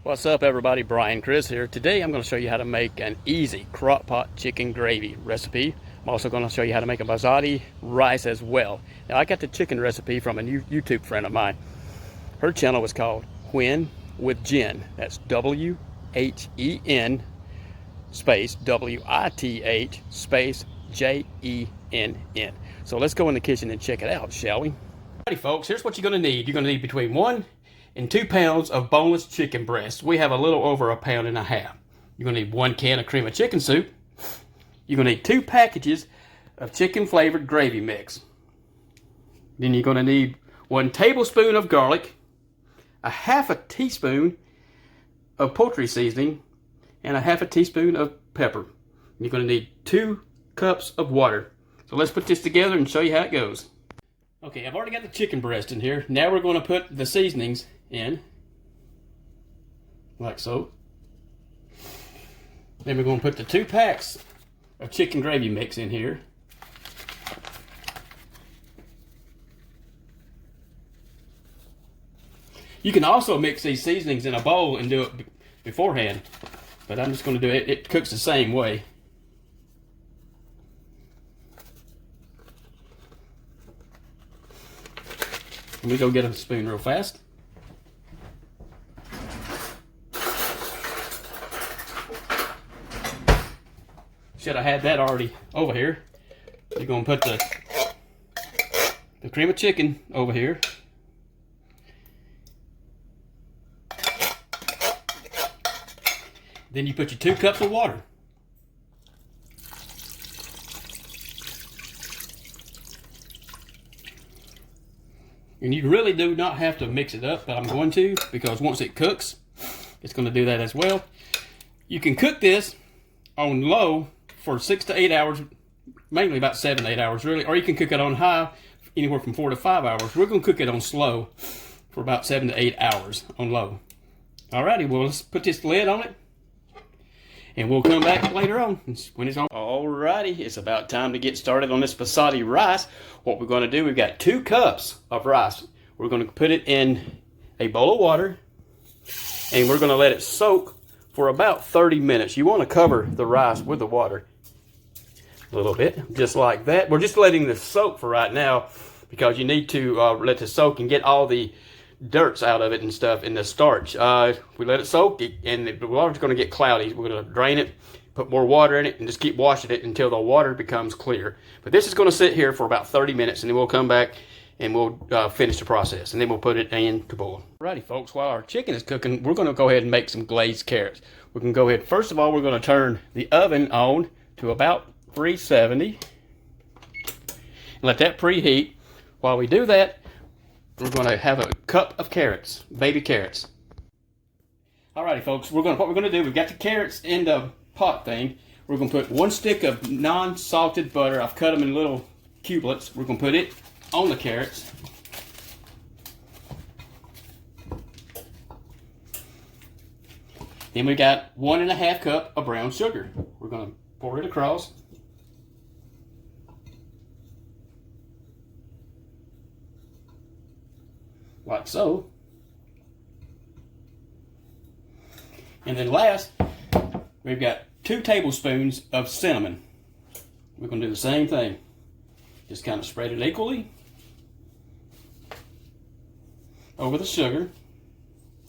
What's up everybody, Brian Chris here. Today I'm going to show you how to make an easy crock pot chicken gravy recipe. I'm also going to show you how to make a basmati rice as well. Now I got the chicken recipe from a new YouTube friend of mine. Her channel was called When with Jen. That's W-H-E-N space W-I-T-H space J-E-N-N. So let's go in the kitchen and check it out, shall we? Alrighty folks, here's what you're going to need. You're going to need between 1 and 2 pounds of boneless chicken breast. We have a little over 1.5 pounds. You're going to need 1 can of cream of chicken soup. You're going to need 2 packages of chicken flavored gravy mix. Then you're going to need 1 tablespoon of garlic, a 1/2 teaspoon of poultry seasoning, and a 1/2 teaspoon of pepper. You're going to need 2 cups of water. So let's put this together and show you how it goes. Okay, I've already got the chicken breast in here. Now we're going to put the seasonings in, like so. Then we're going to put the 2 packs of chicken gravy mix in here. You can also mix these seasonings in a bowl and do it beforehand, but I'm just going to do it. It cooks the same way. Let me go get a spoon real fast. Should have had that already over here. You're going to put the cream of chicken over here. Then you put your 2 cups of water. And you really do not have to mix it up, but I'm going to, because once it cooks, it's going to do that as well. You can cook this on low for 6 to 8 hours, mainly about 7 to 8 hours really, or you can cook it on high, anywhere from 4 to 5 hours. We're going to cook it on slow for about 7 to 8 hours on low. Alrighty, well let's put this lid on it, and we'll come back later on when it's on. Alrighty, it's about time to get started on this basmati rice. What we're going to do, we've got 2 cups of rice. We're going to put it in a bowl of water, and we're going to let it soak for about 30 minutes. You want to cover the rice with the water a little bit, just like that. We're just letting this soak for right now because you need to let it soak and get all the dirts out of it and stuff in the starch. We let it soak, and the water's going to get cloudy. We're going to drain it, put more water in it, and just keep washing it until the water becomes clear. But this is going to sit here for about 30 minutes, and then we'll come back and we'll finish the process, and then we'll put it in to boil. Alrighty folks, while our chicken is cooking, we're going to go ahead and make some glazed carrots. We can go ahead, first of all, we're going to turn the oven on to about 370 and let that preheat. While we do that, we're going to have a cup of carrots, baby carrots. Alrighty folks, what we're going to do, we've got the carrots in the pot thing. We're going to put 1 stick of non-salted butter. I've cut them in little cubelets. We're going to put it on the carrots. Then we got 1.5 cups of brown sugar. We're going to pour it across. Like so. And then last, we've got 2 tablespoons of cinnamon. We're going to do the same thing. Just kind of spread it equally over the sugar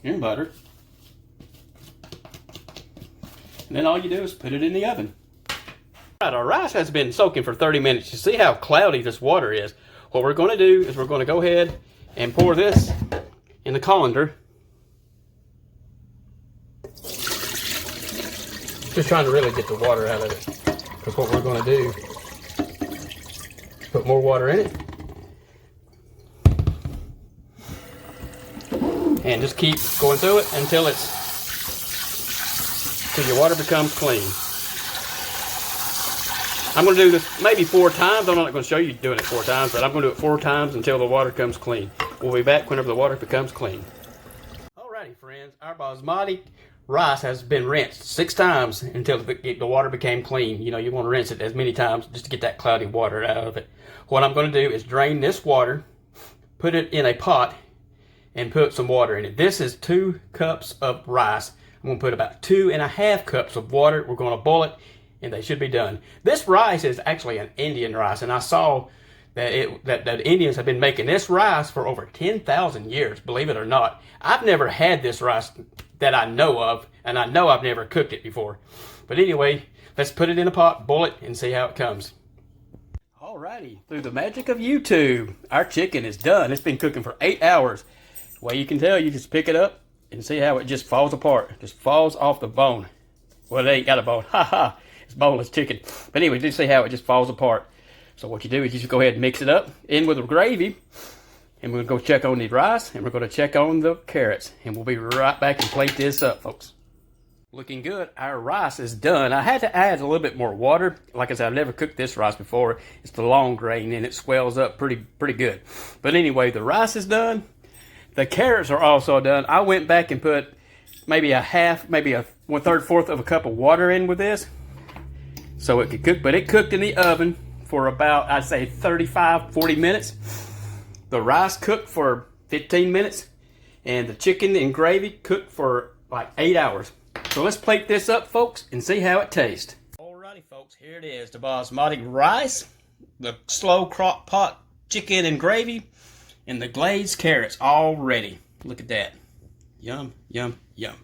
and butter. And then all you do is put it in the oven. Alright, our rice has been soaking for 30 minutes. You see how cloudy this water is. What we're going to do is we're going to go ahead and pour this in the colander. Just trying to really get the water out of it. Because what we're going to do, put more water in it. And just keep going through it until your water becomes clean. I'm going to do this maybe 4 times. I'm not going to show you doing it 4 times, but I'm going to do it 4 times until the water comes clean. We'll be back whenever the water becomes clean. Alrighty friends, our basmati rice has been rinsed 6 times until the water became clean. You know, you want to rinse it as many times just to get that cloudy water out of it. What I'm going to do is drain this water, put it in a pot, and put some water in it. This is 2 cups of rice. I'm going to put about 2.5 cups of water. We're going to boil it, and they should be done. This rice is actually an Indian rice, and I saw that the Indians have been making this rice for over 10,000 years, believe it or not. I've never had this rice that I know of, and I know I've never cooked it before. But anyway, let's put it in a pot, boil it, and see how it comes. Alrighty, through the magic of YouTube, our chicken is done. It's been cooking for 8 hours. Well, you can tell, you just pick it up and see how it just falls apart. It just falls off the bone. Well, it ain't got a bone. Ha ha. It's boneless chicken. But anyway, you see how it just falls apart. So what you do is you just go ahead and mix it up in with the gravy. And we're going to go check on the rice. And we're going to check on the carrots. And we'll be right back and plate this up, folks. Looking good. Our rice is done. I had to add a little bit more water. Like I said, I've never cooked this rice before. It's the long grain and it swells up pretty good. But anyway, the rice is done. The carrots are also done. I went back and put maybe a 1/3 of a cup of water in with this so it could cook. But it cooked in the oven for about, I'd say, 35-40 minutes. The rice cooked for 15 minutes. And the chicken and gravy cooked for like 8 hours. So let's plate this up, folks, and see how it tastes. Alrighty, folks, here it is. The basmati rice, the slow crock pot chicken and gravy, and the glazed carrots all ready. Look at that. Yum, yum, yum.